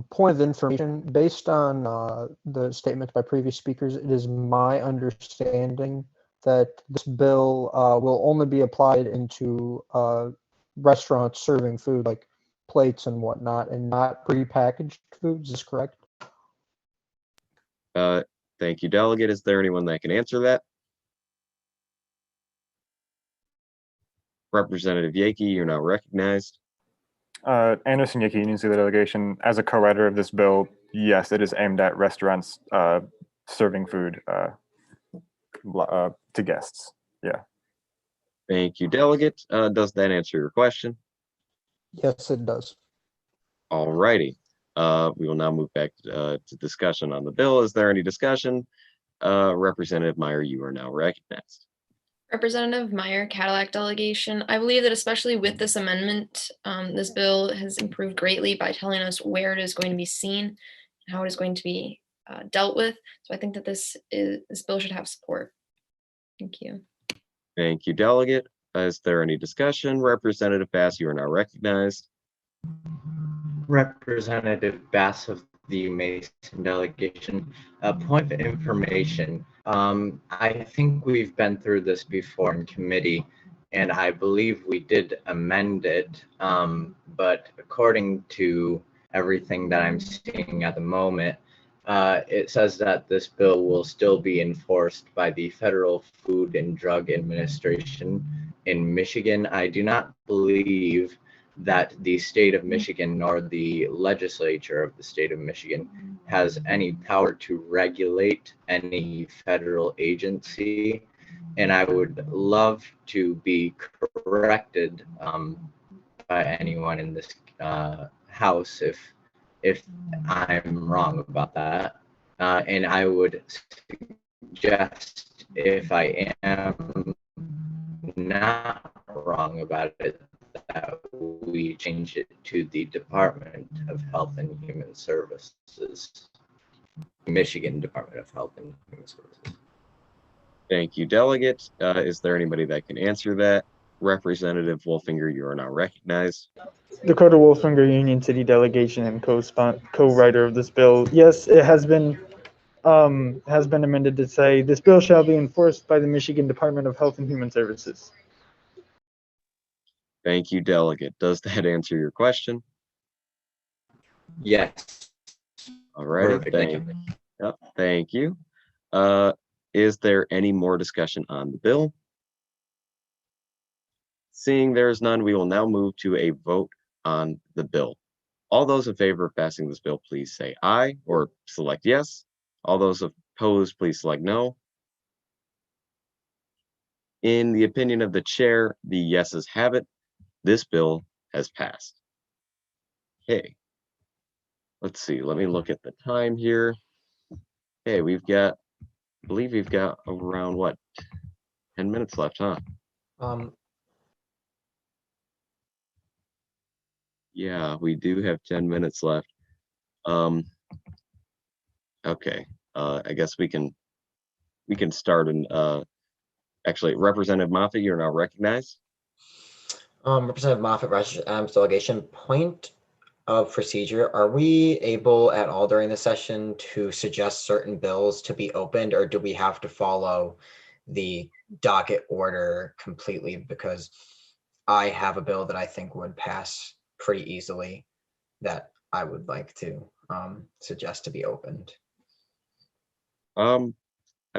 Point of information, based on the statements by previous speakers, it is my understanding that this bill will only be applied into restaurants serving food like plates and whatnot, and not prepackaged foods. Is correct? Thank you, delegate. Is there anyone that can answer that? Representative Yaki, you're now recognized. Anderson Yaki, Union City delegation. As a co-writer of this bill, yes, it is aimed at restaurants serving food to guests. Yeah. Thank you, delegate. Does that answer your question? Yes, it does. All righty. We will now move back to discussion on the bill. Is there any discussion? Representative Meyer, you are now recognized. Representative Meyer, Cadillac delegation. I believe that especially with this amendment, this bill has improved greatly by telling us where it is going to be seen and how it is going to be dealt with. So I think that this bill should have support. Thank you. Thank you, delegate. Is there any discussion? Representative Bass, you are now recognized. Representative Bass of the Mason delegation. A point of information. I think we've been through this before in committee, and I believe we did amend it. But according to everything that I'm seeing at the moment, it says that this bill will still be enforced by the Federal Food and Drug Administration in Michigan. I do not believe that the state of Michigan nor the legislature of the state of Michigan has any power to regulate any federal agency. And I would love to be corrected by anyone in this house if I'm wrong about that. And I would suggest, if I am not wrong about it, that we change it to the Department of Health and Human Services, Michigan Department of Health and Human Services. Thank you, delegate. Is there anybody that can answer that? Representative Wolfinger, you are now recognized. Dakota Wolfinger, Union City delegation and co-writer of this bill. Yes, it has been amended to say this bill shall be enforced by the Michigan Department of Health and Human Services. Thank you, delegate. Does that answer your question? Yes. All right. Thank you. Yep, thank you. Is there any more discussion on the bill? Seeing there is none, we will now move to a vote on the bill. All those in favor of passing this bill, please say aye or select yes. All those opposed, please select no. In the opinion of the chair, the yeses have it. This bill has passed. Okay. Let's see. Let me look at the time here. Okay, I believe we've got around what, 10 minutes left, huh? Yeah, we do have 10 minutes left. Okay, I guess we can start and actually, Representative Moffitt, you're now recognized. Representative Moffitt, delegation. Point of procedure, are we able at all during the session to suggest certain bills to be opened, or do we have to follow the docket order completely? Because I have a bill that I think would pass pretty easily that I would like to suggest to be opened. I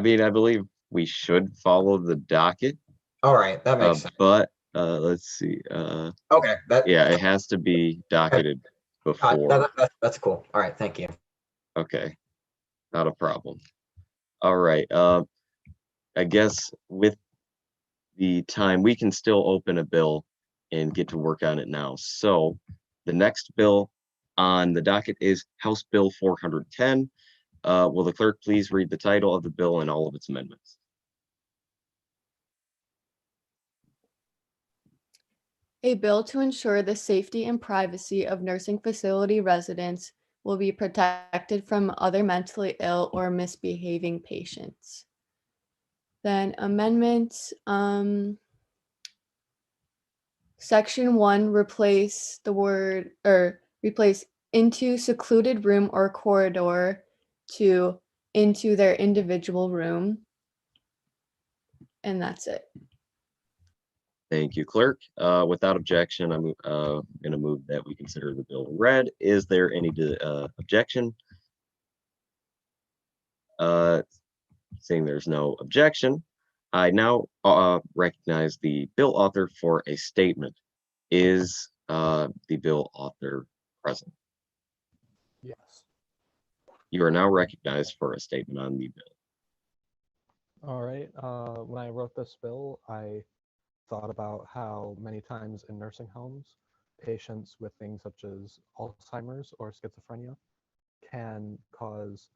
mean, I believe we should follow the docket. All right, that makes sense. But let's see. Okay. Yeah, it has to be docketed before. That's cool. All right, thank you. Okay, not a problem. All right. I guess with the time, we can still open a bill and get to work on it now. So the next bill on the docket is House Bill 410. Will the clerk please read the title of the bill and all of its amendments? A bill to ensure the safety and privacy of nursing facility residents will be protected from other mentally ill or misbehaving patients. Then amendment, section 1, replace the word, or replace into secluded room or corridor to into their individual room. And that's it. Thank you, clerk. Without objection, I'm going to move that we consider the bill read. Is there any objection? Seeing there's no objection, I now recognize the bill author for a statement. Is the bill author present? Yes. You are now recognized for a statement on the bill. All right. When I wrote this bill, I thought about how many times in nursing homes, patients with things such as Alzheimer's or schizophrenia can cause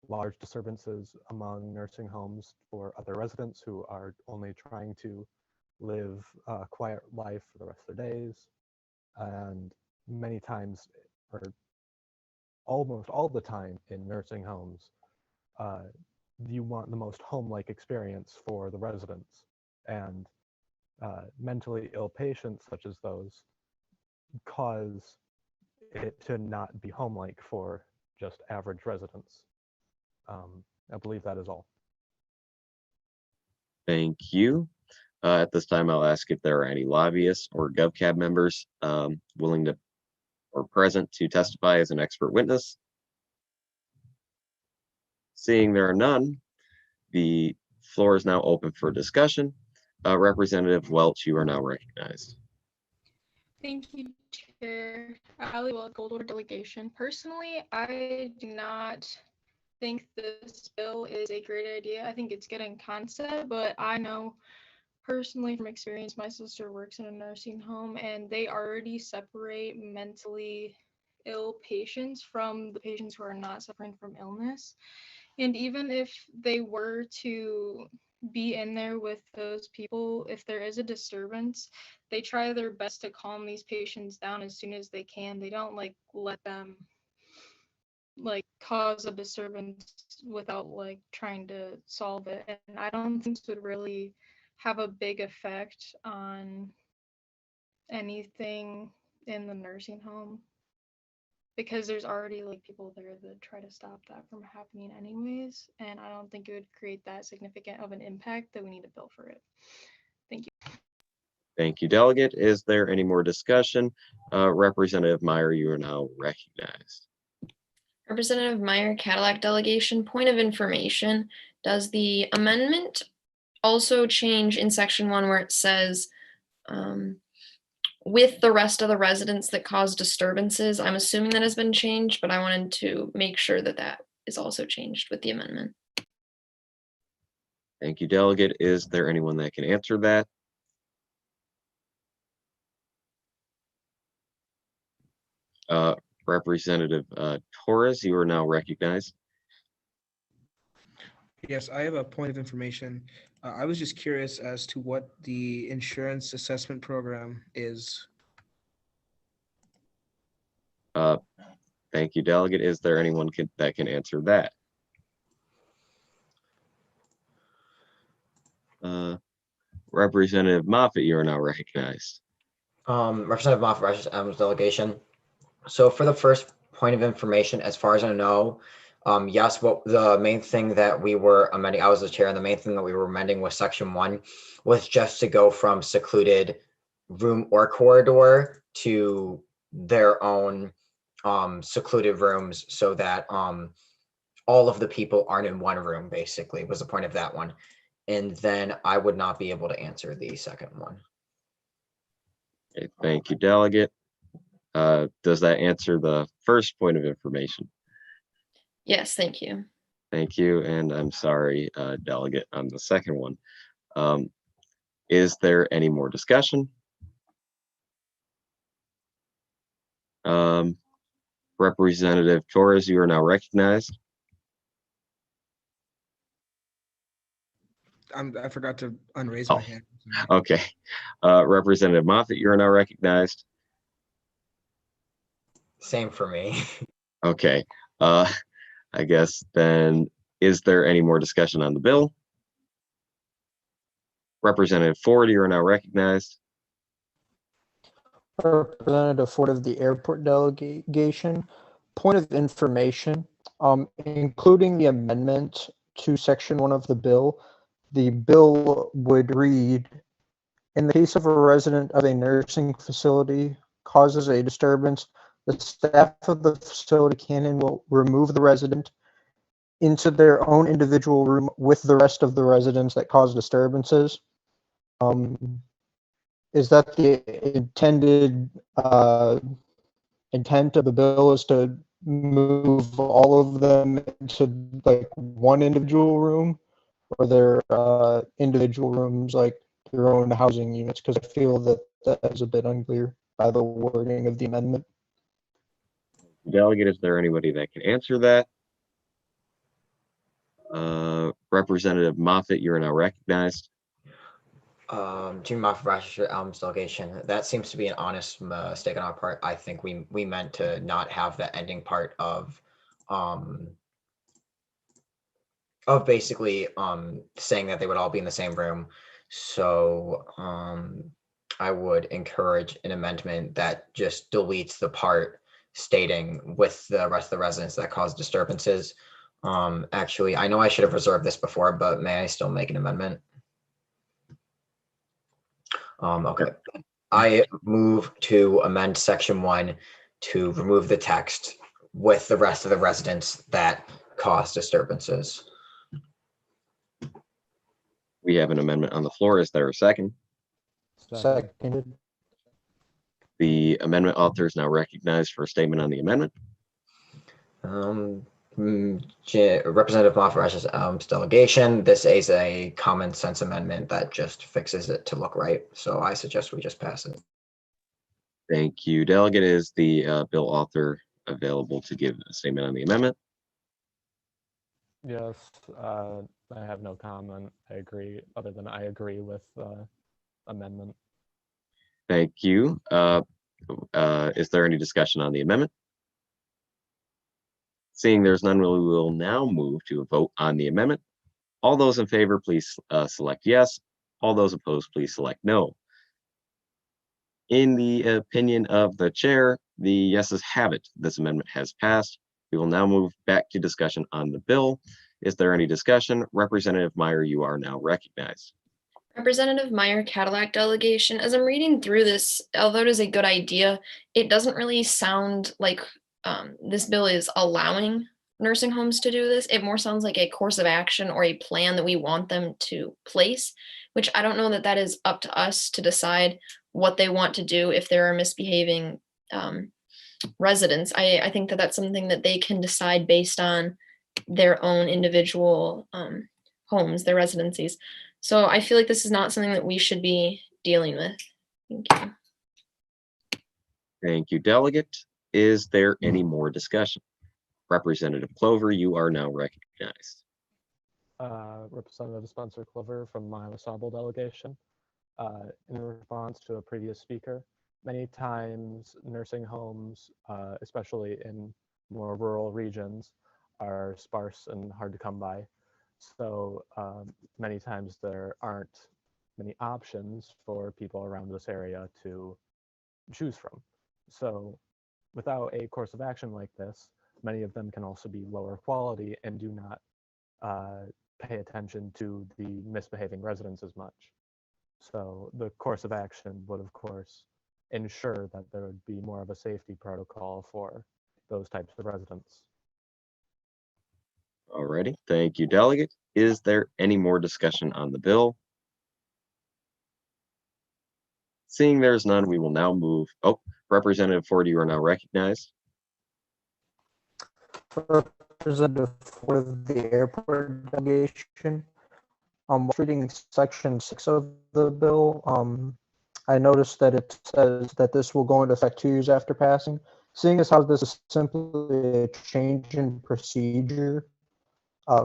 large disturbances among nursing homes for other residents who are only trying to live a quiet life for the rest of their days. And many times, or almost all the time in nursing homes, you want the most home-like experience for the residents. And mentally ill patients such as those cause it to not be home-like for just average residents. I believe that is all. Thank you. At this time, I'll ask if there are any lobbyists or GovCab members willing to or present to testify as an expert witness. Seeing there are none, the floor is now open for discussion. Representative Welch, you are now recognized. Thank you, Chair. Ali Welch, Goldwater delegation. Personally, I do not think this bill is a great idea. I think it's good in concept, but I know personally from experience, my sister works in a nursing home and they already separate mentally ill patients from the patients who are not suffering from illness. And even if they were to be in there with those people, if there is a disturbance, they try their best to calm these patients down as soon as they can. They don't like let them like cause a disturbance without like trying to solve it. And I don't think this would really have a big effect on anything in the nursing home, because there's already like people there that try to stop that from happening anyways, and I don't think it would create that significant of an impact that we need a bill for it. Thank you. Thank you, delegate. Is there any more discussion? Representative Meyer, you are now recognized. Representative Meyer, Cadillac delegation. Point of information. Does the amendment also change in section 1 where it says with the rest of the residents that cause disturbances? I'm assuming that has been changed, but I wanted to make sure that that is also changed with the amendment. Thank you, delegate. Is there anyone that can answer that? Representative Torres, you are now recognized. Yes, I have a point of information. I was just curious as to what the insurance assessment program is. Thank you, delegate. Is there anyone that can answer that? Representative Moffitt, you are now recognized. Representative Moffitt, delegation. So for the first point of information, as far as I know, yes, what the main thing that we were amending, I was the chair, and the main thing that we were amending was section 1 was just to go from secluded room or corridor to their own secluded rooms, so that all of the people aren't in one room, basically, was the point of that one. And then I would not be able to answer the second one. Okay, thank you, delegate. Does that answer the first point of information? Yes, thank you. Thank you, and I'm sorry, delegate, on the second one. Is there any more discussion? Representative Torres, you are now recognized. I forgot to unraise my hand. Okay. Representative Moffitt, you are now recognized. Same for me. Okay. I guess then, is there any more discussion on the bill? Representative Ford, you are now recognized. Representative Ford of the airport delegation. Point of information, including the amendment to section 1 of the bill would read, in the case of a resident of a nursing facility causes a disturbance, the staff of the facility can and will remove the resident into their own individual room with the rest of the residents that cause disturbances. Is that the intended intent of the bill, is to move all of them into like one individual room, or their individual rooms like their own housing units? Because I feel that that is a bit unclear by the wording of the amendment. Delegate, is there anybody that can answer that? Representative Moffett, you are now recognized. Jimmy Moffett, Rochester Elms delegation. That seems to be an honest mistake on our part. I think we meant to not have the ending part of basically saying that they would all be in the same room. So I would encourage an amendment that just deletes the part stating with the rest of the residents that cause disturbances. Actually, I know I should have reserved this before, but may I still make an amendment? Okay. I move to amend section 1 to remove the text with the rest of the residents that cause disturbances. We have an amendment on the floor. Is there a second? Seconded. The amendment author is now recognized for a statement on the amendment. Representative Moffett, Elms delegation. This is a common sense amendment that just fixes it to look right. So I suggest we just pass it. Thank you. Delegate, is the bill author available to give a statement on the amendment? Yes, I have no comment. I agree, other than I agree with the amendment. Thank you. Is there any discussion on the amendment? Seeing there's none, we will now move to a vote on the amendment. All those in favor, please select yes. All those opposed, please select no. In the opinion of the chair, the yeses have it. This amendment has passed. We will now move back to discussion on the bill. Is there any discussion? Representative Meyer, you are now recognized. Representative Meyer, Cadillac delegation. As I'm reading through this, although it is a good idea, it doesn't really sound like this bill is allowing nursing homes to do this. It more sounds like a course of action or a plan that we want them to place, which I don't know that that is up to us to decide what they want to do if there are misbehaving residents. I think that that's something that they can decide based on their own individual homes, their residencies. So I feel like this is not something that we should be dealing with. Thank you. Thank you, Delegate. Is there any more discussion? Representative Clover, you are now recognized. Representative Spencer Clover from my ensemble delegation. In response to a previous speaker, many times nursing homes, especially in more rural regions, are sparse and hard to come by. So many times there aren't many options for people around this area to choose from. So without a course of action like this, many of them can also be lower quality and do not pay attention to the misbehaving residents as much. So the course of action would, of course, ensure that there would be more of a safety protocol for those types of residents. Alrighty, thank you, Delegate. Is there any more discussion on the bill? Seeing there's none, we will now move. Oh, Representative Ford, you are now recognized. Representative Ford of the airport delegation. Reading section 6 of the bill, I noticed that it says that this will go into effect 2 years after passing. Seeing as how this is simply a change in procedure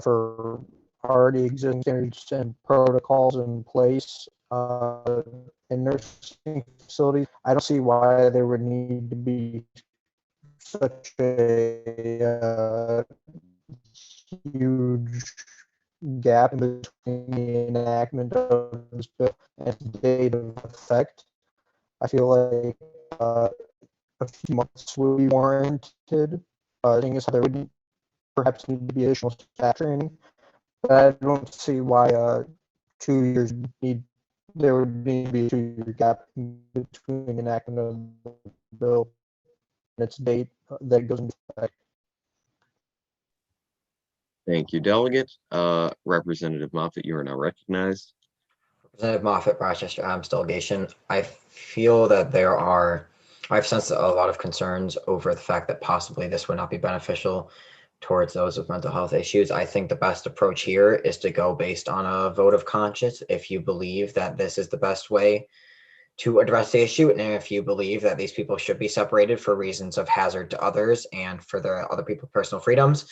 for already existing standards and protocols in place in nursing facilities, I don't see why there would need to be such a huge gap in between the enactment of this bill and its date of effect. I feel like a few months would be warranted, seeing as how there would perhaps need to be additional staff training. But I don't see why 2 years there would need to be a 2-year gap in between enactment of the bill and its date that it goes into effect. Thank you, Delegate. Representative Moffett, you are now recognized. Representative Moffett, Rochester Adams delegation. I feel that I've sensed a lot of concerns over the fact that possibly this would not be beneficial towards those with mental health issues. I think the best approach here is to go based on a vote of conscience. If you believe that this is the best way to address the issue, and if you believe that these people should be separated for reasons of hazard to others and for their other people's personal freedoms,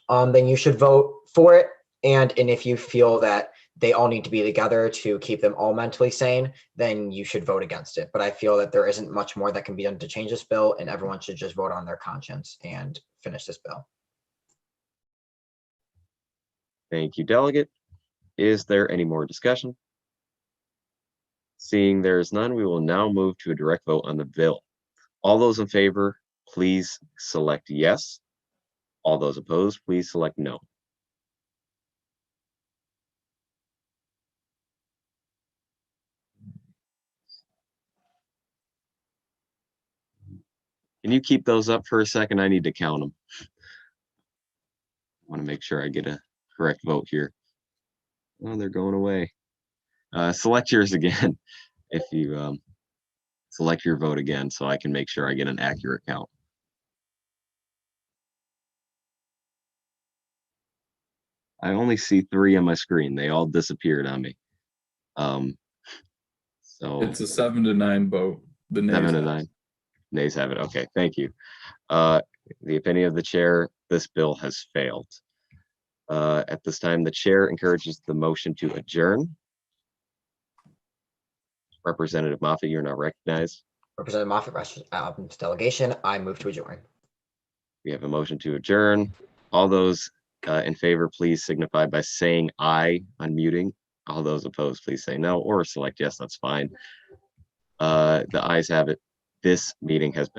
then you should vote for it. And if you feel that they all need to be together to keep them all mentally sane, then you should vote against it. But I feel that there isn't much more that can be done to change this bill, and everyone should just vote on their conscience and finish this bill. Thank you, Delegate. Is there any more discussion? Seeing there is none, we will now move to a direct vote on the bill. All those in favor, please select yes. All those opposed, please select no. Can you keep those up for a second? I need to count them. I want to make sure I get a correct vote here. Oh, they're going away. Select yours again if you select your vote again so I can make sure I get an accurate count. I only see 3 on my screen. They all disappeared on me. So It's a 7 to 9 vote. The nays 7 to have it. 9. Nays have it. Okay, thank you. The opinion of the chair, this bill has failed. At this time, the chair encourages the motion to adjourn. Representative Moffett, you're now recognized. Representative Moffett, Rochester Adams delegation. I move to adjourn. We have a motion to adjourn. All those in favor, please signify by saying aye, unmuting. All those opposed, please say no, or select yes, that's fine. The ayes have it. This meeting has been